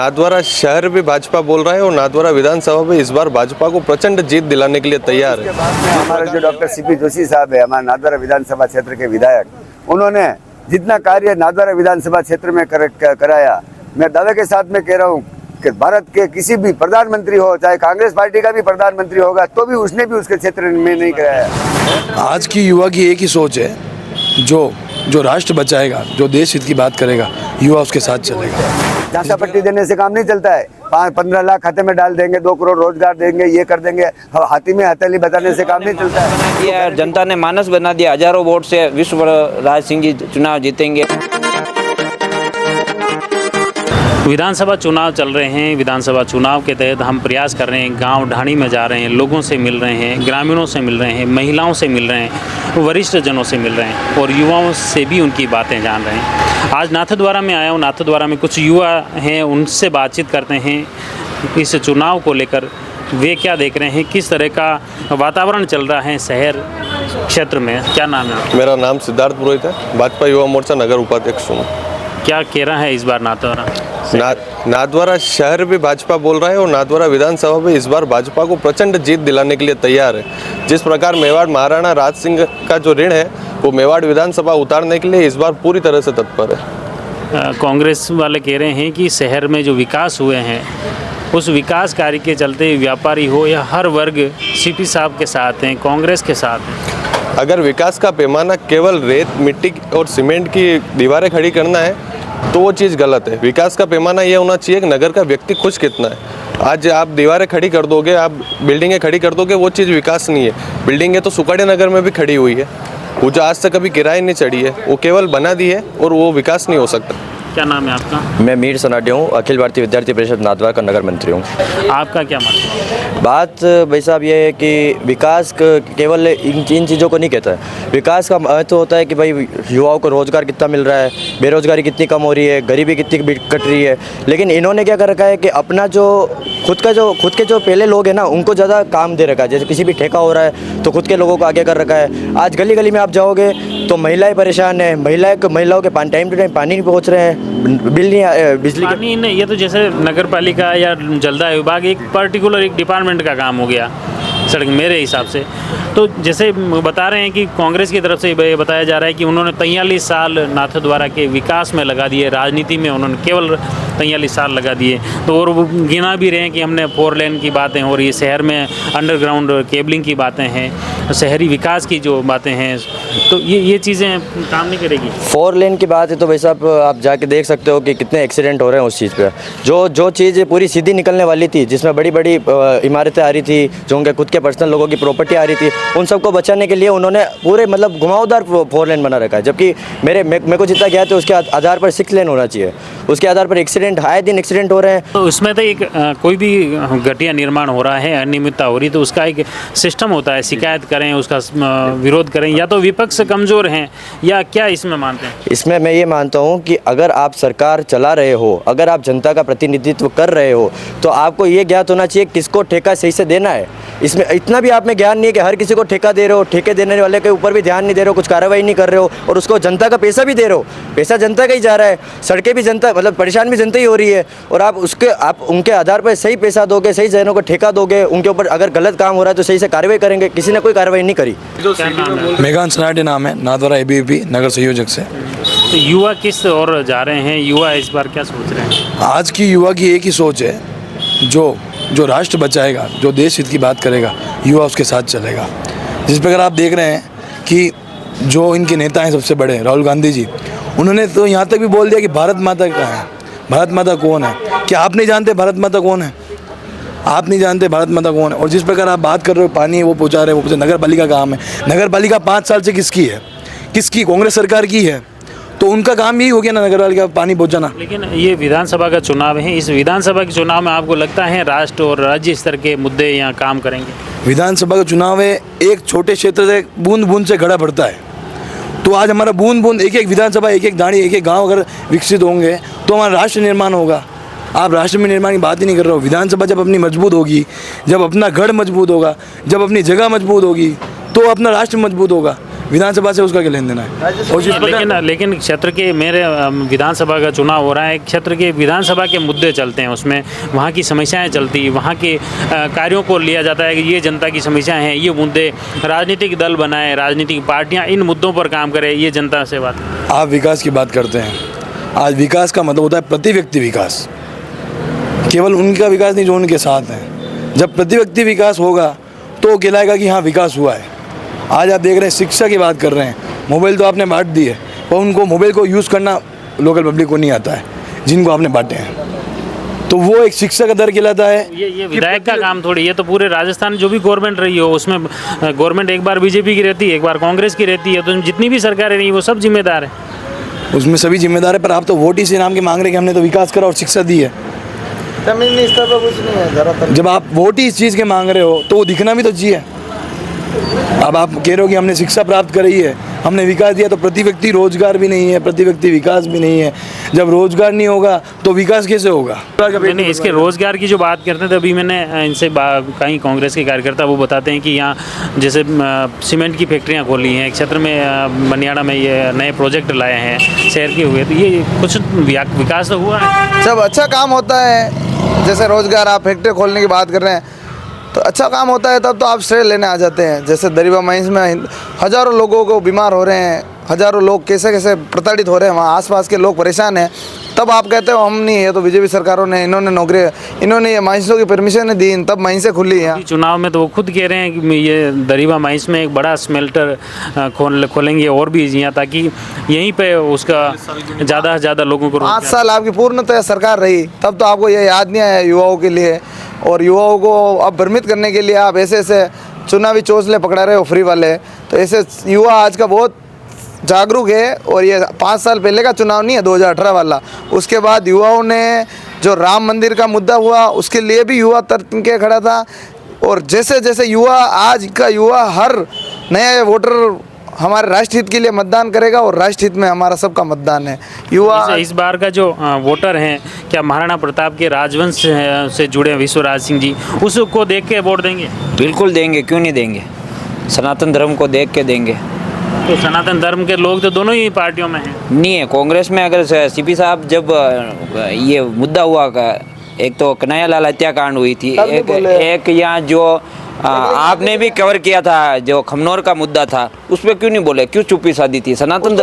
नाथद्वारा शहर भी भाजपा बोल रहा है और नाथद्वारा विधानसभा भी इस बार भाजपा को प्रचंड जीत दिलाने के लिए तैयार है। हमारे जो डॉक्टर सीपी जोशी साहब है, हमारे नाथद्वारा विधानसभा क्षेत्र के विधायक, उन्होंने जितना कार्य नाथद्वारा विधानसभा क्षेत्र में कराया, मैं दावे के साथ में कह रहा हूँ कि भारत के किसी भी प्रधानमंत्री हो, चाहे कांग्रेस पार्टी का भी प्रधानमंत्री होगा, तो भी उसने भी उसके क्षेत्र में नहीं कराया। आज की युवा की एक ही सोच है, जो राष्ट्र बचाएगा, जो देश हित की बात करेगा, युवा उसके साथ चलेगा। झांसा पट्टी देने से काम नहीं चलता है। 15 लाख खाते में डाल देंगे, 2 करोड़ रोजगार देंगे, ये कर देंगे, हाथी में हथेली बताने से काम नहीं चलता है। जनता ने मानस बना दिया, हजारों वोट से विश्वराज सिंह जी चुनाव जीतेंगे। विधानसभा चुनाव चल रहे हैं। विधानसभा चुनाव के तहत हम प्रयास कर रहे हैं, गांव ढाणी में जा रहे हैं, लोगों से मिल रहे हैं, ग्रामीणों से मिल रहे हैं, महिलाओं से मिल रहे हैं, वरिष्ठ जनों से मिल रहे हैं और युवाओं से भी उनकी बातें जान रहे हैं। आज नाथद्वारा में आया हूँ। नाथद्वारा में कुछ युवा हैं, उनसे बातचीत करते हैं इस चुनाव को लेकर। वे क्या देख रहे हैं, किस तरह का वातावरण चल रहा है शहर क्षेत्र में। क्या नाम है? मेरा नाम सिद्धार्थ पुरोहित है, भाजपा युवा मोर्चा नगर उपाध्यक्ष हूँ। क्या कह रहा है इस बार नाथद्वारा? नाथद्वारा शहर भी भाजपा बोल रहा है और नाथद्वारा विधानसभा भी इस बार भाजपा को प्रचंड जीत दिलाने के लिए तैयार है। जिस प्रकार मेवाड़ महाराणा राज सिंह का जो ऋण है, वो मेवाड़ विधानसभा उतारने के लिए इस बार पूरी तरह से तत्पर है। कांग्रेस वाले कह रहे हैं कि शहर में जो विकास हुए हैं, उस विकास कार्य के चलते व्यापारी हो या हर वर्ग सीपी साहब के साथ हैं, कांग्रेस के साथ हैं। अगर विकास का पैमाना केवल रेत, मिट्टी और सीमेंट की दीवारें खड़ी करना है तो वो चीज़ गलत है। विकास का पैमाना ये होना चाहिए कि नगर का व्यक्ति खुश कितना है। आज आप दीवारें खड़ी कर दोगे, आप बिल्डिंगें खड़ी कर दोगे, वो चीज़ विकास नहीं है। बिल्डिंगें तो सुकाड़े नगर में भी खड़ी हुई है, वो जो आज तक कभी किराए नहीं चढ़ी है, वो केवल बना दी है और वो विकास नहीं हो सकता। क्या नाम है आपका? मैं मीर सनाडे हूँ, अखिल भारतीय विद्यार्थी परिषद नाथद्वारा का नगर मंत्री हूँ। आपका क्या मत है? बात भाई साहब ये है कि विकास केवल इन चीज़ों को नहीं कहता है। विकास का महत्व होता है कि भाई युवाओं को रोज़गार कितना मिल रहा है, बेरोज़गारी कितनी कम हो रही है, गरीबी कितनी कट रही है। लेकिन इन्होंने क्या कर रखा है कि अपना जो खुद के जो पहले लोग हैं ना, उनको ज़्यादा काम दे रखा है। जैसे किसी भी ठेका हो रहा है तो खुद के लोगों को आगे कर रखा है। आज गली गली में आप जाओगे तो महिलाएं परेशान हैं, महिलाओं के टाइम टू टाइम पानी नहीं पहुँच रहे हैं, बिजली पानी नहीं। ये तो जैसे नगर पालिका या जलदाय विभाग एक पर्टिकुलर एक डिपार्टमेंट का काम हो गया सड़क, मेरे हिसाब से। तो जैसे बता रहे हैं कि कांग्रेस की तरफ से ये बताया जा रहा है कि उन्होंने 43 साल नाथद्वारा के विकास में लगा दिए, राजनीति में उन्होंने केवल 43 साल लगा दिए। तो और वो गिना भी रहे हैं कि हमने 4 लेन की बातें हो रही है, शहर में अंडरग्राउंड केबलिंग की बातें हैं, शहरी विकास की जो बातें हैं, तो ये चीज़ें काम नहीं करेगी। 4 लेन की बात है तो भाई साहब आप जाके देख सकते हो कि कितने एक्सीडेंट हो रहे हैं उस चीज़ पे। जो चीज़ पूरी सीधी निकलने वाली थी, जिसमें बड़ी बड़ी इमारतें आ रही थी, जो उनके खुद के पर्सनल लोगों की प्रॉपर्टी आ रही थी, उन सबको बचाने के लिए उन्होंने पूरे मतलब घुमावदार 4 लेन बना रखा है। जबकि मेरे को जितना ज्ञात है उसके आधार पर 6 लेन होना चाहिए। उसके आधार पर आए दिन एक्सीडेंट हो रहे हैं। तो उसमें तो एक कोई भी घटिया निर्माण हो रहा है, अनियमितता हो रही है, तो उसका एक सिस्टम होता है, शिकायत करें, उसका विरोध करें। या तो विपक्ष कमज़ोर हैं या क्या इसमें मानते हैं? इसमें मैं ये मानता हूँ कि अगर आप सरकार चला रहे हो, अगर आप जनता का प्रतिनिधित्व कर रहे हो, तो आपको ये ज्ञात होना चाहिए किसको ठेका सही से देना है। इसमें इतना भी आप में ज्ञान नहीं है कि हर किसी को ठेका दे रहे हो, ठेके देने वाले के ऊपर भी ध्यान नहीं दे रहे हो, कुछ कार्रवाई नहीं कर रहे हो, और उसको जनता का पैसा भी दे रहे हो। पैसा जनता का ही जा रहा है, सड़कें भी जनता, मतलब परेशान भी जनता ही हो रही है। और आप उनके आधार पर सही पैसा दोगे, सही जनों को ठेका दोगे, उनके ऊपर अगर गलत काम हो रहा है तो सही से कार्रवाई करेंगे। किसी ने कोई कार्रवाई नहीं करी। मेघान सनाडे नाम है, नाथद्वारा ABVP नगर संयोजक से। तो युवा किस ओर जा रहे हैं? युवा इस बार क्या सोच रहे हैं? आज की युवा की एक ही सोच है, जो राष्ट्र बचाएगा, जो देश हित की बात करेगा, युवा उसके साथ चलेगा। जिस प्रकार आप देख रहे हैं कि जो इनके नेता हैं सबसे बड़े राहुल गांधी जी, उन्होंने तो यहाँ तक भी बोल दिया कि भारत माता कहाँ है, भारत माता कौन है। क्या आप नहीं जानते भारत माता कौन है? आप नहीं जानते भारत माता कौन है। और जिस प्रकार आप बात कर रहे हो पानी वो पहुँचा रहे हो, नगर पालिका का काम है। नगर पालिका 5 साल से किसकी है? कांग्रेस सरकार की है। तो उनका काम यही हो गया ना, नगर पालिका पानी पहुँचाना। लेकिन ये विधानसभा का चुनाव है, इस विधानसभा के चुनाव में आपको लगता है राष्ट्र और राज्य स्तर के मुद्दे यहाँ काम करेंगे? विधानसभा का चुनाव है, एक छोटे क्षेत्र से बूंद बूंद से घड़ा भरता है। तो आज हमारा बूंद बूंद, एक एक विधानसभा, एक एक दाढ़ी, एक एक गाँव अगर विकसित होंगे तो हमारा राष्ट्र निर्माण होगा। आप राष्ट्र में निर्माण की बात ही नहीं कर रहे हो। विधानसभा जब अपनी मजबूत होगी, जब अपना गढ़ मजबूत होगा, जब अपनी जगह मजबूत होगी, तो अपना राष्ट्र मजबूत होगा। विधानसभा से उसका क्या लेन देना है। और जिस प्रकार लेकिन क्षेत्र के मेरे विधानसभा का चुनाव हो रहा है, क्षेत्र के विधानसभा के मुद्दे चलते हैं, उसमें वहाँ की समस्याएं चलती, वहाँ के कार्यों को लिया जाता है कि ये जनता की समस्याएं हैं, ये मुद्दे राजनीतिक दल बनाए, राजनीतिक पार्टियाँ इन मुद्दों पर काम करें, ये जनता से बात। आप विकास की बात करते हैं, आज विकास का मतलब होता है प्रति व्यक्ति विकास, केवल उनका विकास नहीं जो उनके साथ हैं। जब प्रति व्यक्ति विकास होगा तो कहलाएगा कि हाँ विकास हुआ है। आज आप देख रहे हैं शिक्षा की बात कर रहे हैं, मोबाइल तो आपने बांट दिए और उनको मोबाइल को यूज़ करना लोकल पब्लिक को नहीं आता है, जिनको आपने बांटे हैं, तो वो एक शिक्षा का दर कहलाता है। ये विधायक का काम थोड़ी, ये तो पूरे राजस्थान जो भी गवर्नमेंट रही हो उसमें गवर्नमेंट एक बार बीजेपी की रहती है, एक बार कांग्रेस की रहती है, तो जितनी भी सरकारें रही वो सब जिम्मेदार है, उसमें सभी जिम्मेदार है। पर आप तो वोट ही से नाम के मांग रहे हैं कि हमने तो विकास करा और शिक्षा दी है। जमीनी स्तर पर कुछ नहीं है ज़्यादातर। जब आप वोट ही इस चीज़ के मांग रहे हो तो वो दिखना भी तो चाहिए। अब आप कह रहे हो कि हमने शिक्षा प्राप्त करी है, हमने विकास दिया, तो प्रति व्यक्ति रोजगार भी नहीं है, प्रति व्यक्ति विकास भी नहीं है। जब रोजगार नहीं होगा तो विकास कैसे होगा। मैंने इसके रोजगार की जो बात करते थे अभी मैंने इनसे कहीं कांग्रेस के कार्यकर्ता वो बताते हैं कि यहाँ जैसे सीमेंट की फैक्ट्रियाँ खोली हैं क्षेत्र में, मनियाड़ा में ये नए प्रोजेक्ट लाए हैं शहर के हुए, तो ये कुछ विकास तो हुआ है। जब अच्छा काम होता है, जैसे रोजगार आप फैक्ट्री खोलने की बात कर रहे हैं, तो अच्छा काम होता है तब तो आप श्रेय लेने आ जाते हैं। जैसे दरीबा माइंस में हज़ारों लोगों को बीमार हो रहे हैं, हज़ारों लोग कैसे कैसे प्रताड़ित हो रहे हैं, वहाँ आसपास के लोग परेशान हैं, तब आप कहते हो हम नहीं है, तो बीजेपी सरकारों ने इन्होंने नौकरी, इन्होंने ये माइंसों की परमिशन दी, तब माइंसें खुली हैं। चुनाव में तो वो खुद कह रहे हैं कि ये दरीबा माइंस में एक बड़ा स्मेल्टर खोलेंगे और भी यहाँ, ताकि यहीं पे उसका ज़्यादा से ज़्यादा लोगों को 5 साल आपकी पूर्णतः सरकार रही, तब तो आपको ये याद नहीं आया युवाओं के लिए, और युवाओं को अब भ्रमित करने के लिए आप ऐसे ऐसे चुनावी चोंचले पकड़ा रहे हो फ्री वाले। तो ऐसे युवा आज का बहुत जागरूक है, और ये 5 साल पहले का चुनाव नहीं है 2018 वाला। उसके बाद युवाओं ने जो राम मंदिर का मुद्दा हुआ उसके लिए भी युवा तर्क के खड़ा था, और जैसे जैसे युवा आज का युवा हर नया वोटर हमारे राष्ट्र हित के लिए मतदान करेगा, और राष्ट्र हित में हमारा सबका मतदान है। युवा इस बार का जो वोटर हैं, क्या महाराणा प्रताप के राजवंश से जुड़े विश्वराज सिंह जी, उसको देख के वोट देंगे? बिल्कुल देंगे, क्यों नहीं देंगे, सनातन धर्म को देख के देंगे। तो सनातन धर्म के लोग तो दोनों ही पार्टियों में हैं। नहीं है, कांग्रेस में अगर सीपी साहब जब ये मुद्दा हुआ, एक तो कन्हैयालाल हत्याकांड हुई थी, एक यहाँ जो आपने भी कवर किया था जो खमनौर का मुद्दा था, उस पर क्यों नहीं बोले, क्यों चुप्पी साधी थी? सनातन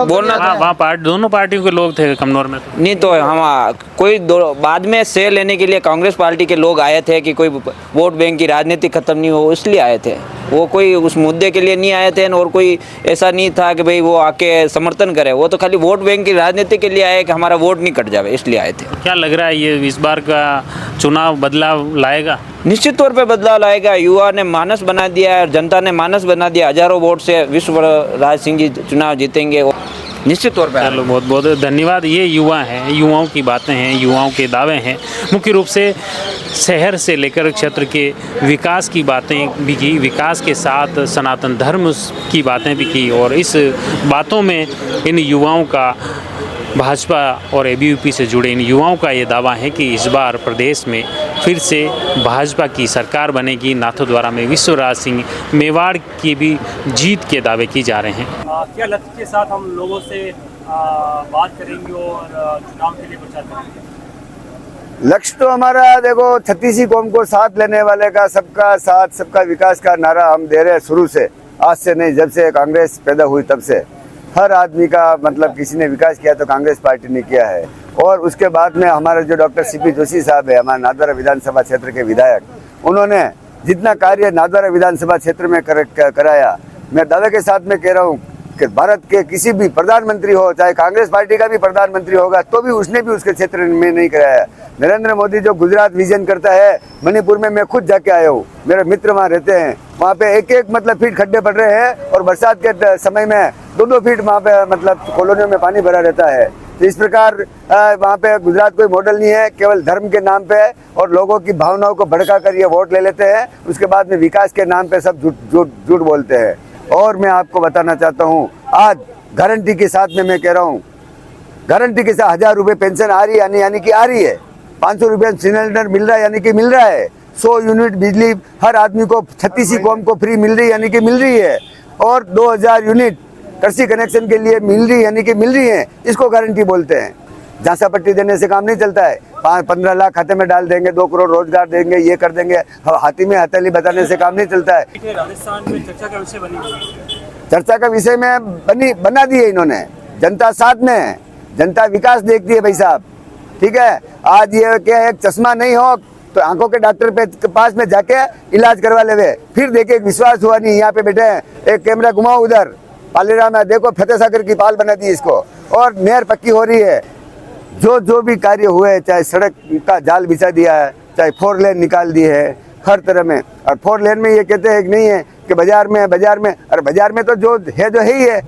बोलना था। वहाँ दोनों पार्टियों के लोग थे खमनौर में तो। नहीं तो हम कोई बाद में से लेने के लिए कांग्रेस पार्टी के लोग आए थे कि कोई वोट बैंक की राजनीति खत्म नहीं हो, इसलिए आए थे। वो कोई उस मुद्दे के लिए नहीं आए थे, और कोई ऐसा नहीं था कि भाई वो आके समर्थन करे, वो तो खाली वोट बैंक की राजनीति के लिए आए कि हमारा वोट नहीं कट जाए, इसलिए आए थे। क्या लग रहा है ये इस बार का चुनाव बदलाव लाएगा? निश्चित तौर पे बदलाव लाएगा। युवा ने मानस बना दिया है, जनता ने मानस बना दिया, हजारों वोट से विश्वराज सिंह जी चुनाव जीतेंगे, निश्चित तौर पे। चलो बहुत बहुत धन्यवाद। ये युवा हैं, युवाओं की बातें हैं, युवाओं के दावे हैं, मुख्य रूप से शहर से लेकर क्षेत्र के विकास की बातें भी की, विकास के साथ सनातन धर्म की बातें भी की, और इस बातों में इन युवाओं का, भाजपा और एबीवीपी से जुड़े इन युवाओं का ये दावा है कि इस बार प्रदेश में फिर से भाजपा की सरकार बनेगी। नाथद्वारा में विश्वराज सिंह, मेवाड़ की भी जीत के दावे की जा रहे हैं। क्या लक्ष्य के साथ हम लोगों से बात करेंगे और चुनाव के लिए प्रचार करेंगे? लक्ष्य तो हमारा देखो 36 कौम को साथ लेने वाले का, सबका साथ सबका विकास का नारा हम दे रहे हैं शुरू से, आज से नहीं, जब से कांग्रेस पैदा हुई तब से। हर आदमी का मतलब किसी ने विकास किया तो कांग्रेस पार्टी ने किया है। और उसके बाद में हमारे जो डॉक्टर सीपी जोशी साहब है, हमारे नाथद्वारा विधानसभा क्षेत्र के विधायक, उन्होंने जितना कार्य नाथद्वारा विधानसभा क्षेत्र में कराया, मैं दावे के साथ में कह रहा हूँ कि भारत के किसी भी प्रधानमंत्री हो, चाहे कांग्रेस पार्टी का भी प्रधानमंत्री होगा, तो भी उसने भी उसके क्षेत्र में नहीं कराया। नरेंद्र मोदी जो गुजरात विजन करता है, मणिपुर में मैं खुद जाके आया हूँ, मेरे मित्र वहाँ रहते हैं, वहाँ पे एक एक मतलब फीट खड्डे पड़ रहे हैं, और बरसात के समय में 2-2 फीट वहाँ पे मतलब कॉलोनियों में पानी भरा रहता है। तो इस प्रकार वहाँ पे गुजरात कोई मॉडल नहीं है, केवल धर्म के नाम पे और लोगों की भावनाओं को भड़का कर ये वोट ले लेते हैं, उसके बाद में विकास के नाम पे सब झूठ बोलते हैं। और मैं आपको बताना चाहता हूँ, आज गारंटी के साथ में मैं कह रहा हूँ, गारंटी के साथ 1000 रुपये पेंशन आ रही है, यानी कि आ रही है, 500 रुपये सिलेंडर मिल रहा है, यानी कि मिल रहा है, 100 यूनिट बिजली हर आदमी को 36 कौम को फ्री मिल रही है, यानी कि मिल रही है, और 2000 यूनिट कृषि कनेक्शन के लिए मिल रही, यानी कि मिल रही है, इसको गारंटी बोलते हैं। झांसा पट्टी देने से काम नहीं चलता है। 15 लाख खाते में डाल देंगे, 2 करोड़ रोजगार देंगे, ये कर देंगे, हाथी में हथेली बताने से काम नहीं चलता है। देखिए, राजस्थान में चर्चा का विषय बनी हुई है। चर्चा का विषय में बना दी है इन्होंने। जनता साथ में है, जनता विकास देखती है भाई साहब, ठीक है। आज ये क्या, एक चश्मा नहीं हो तो आंखों के डॉक्टर के पास में जाके इलाज करवा ले, फिर देखे विश्वास हुआ नहीं। यहाँ पे बैठे हैं, एक कैमरा घुमाओ उधर पालीराम है, देखो फतेह सागर की पाल बना दी इसको, और नहर पक्की हो रही है। जो भी कार्य हुए, चाहे सड़क का जाल बिछा दिया है, चाहे 4 लेन निकाल दी है, हर तरह में। और 4 लेन में ये कहते हैं कि नहीं है कि बाजार में, अरे बाजार में तो जो है ही है।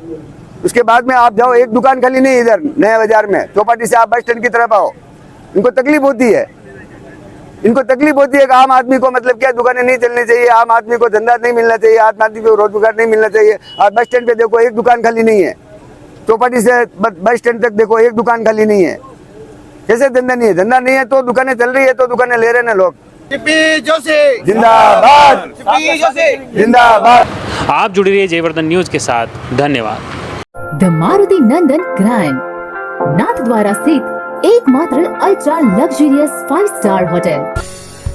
उसके बाद में आप जाओ, एक दुकान खाली नहीं इधर नया बाजार में, चौपाटी से आप बस स्टैंड की तरफ आओ। इनको तकलीफ होती है, कि आम आदमी को मतलब क्या, दुकानें नहीं चलनी चाहिए, आम आदमी को धंधा नहीं मिलना चाहिए, आम आदमी को रोजगार नहीं मिलना चाहिए। आज बस स्टैंड पे देखो, एक दुकान खाली नहीं है। चौपाटी से बस स्टैंड तक देखो, एक दुकान खाली नहीं है। कैसे धंधा नहीं है? धंधा नहीं है तो दुकानें चल रही है, तो दुकानें ले रहे हैं लोग। जिंदाबाद, जिंदाबाद। आप जुड़े रहिए जयवर्धन न्यूज़ के साथ। धन्यवाद। The Maruti Nandan grand, Nathdwara स्थित एकमात्र ultra luxurious 5 star hotel.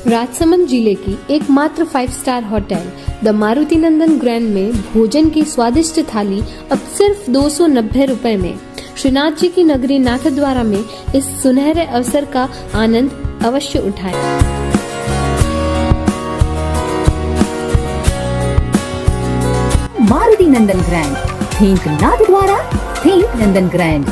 Rajsamand जिले की एकमात्र 5 star hotel the Maruti Nandan grand में भोजन की स्वादिष्ट थाली अब सिर्फ 290 रुपए में। श्रीनाथ जी की नगरी नाथद्वारा में इस सुनहरे अवसर का आनंद अवश्य उठाएं। मारुति नंदन ग्रैंड, थिंक नाथद्वारा, थिंक नंदन ग्रैंड।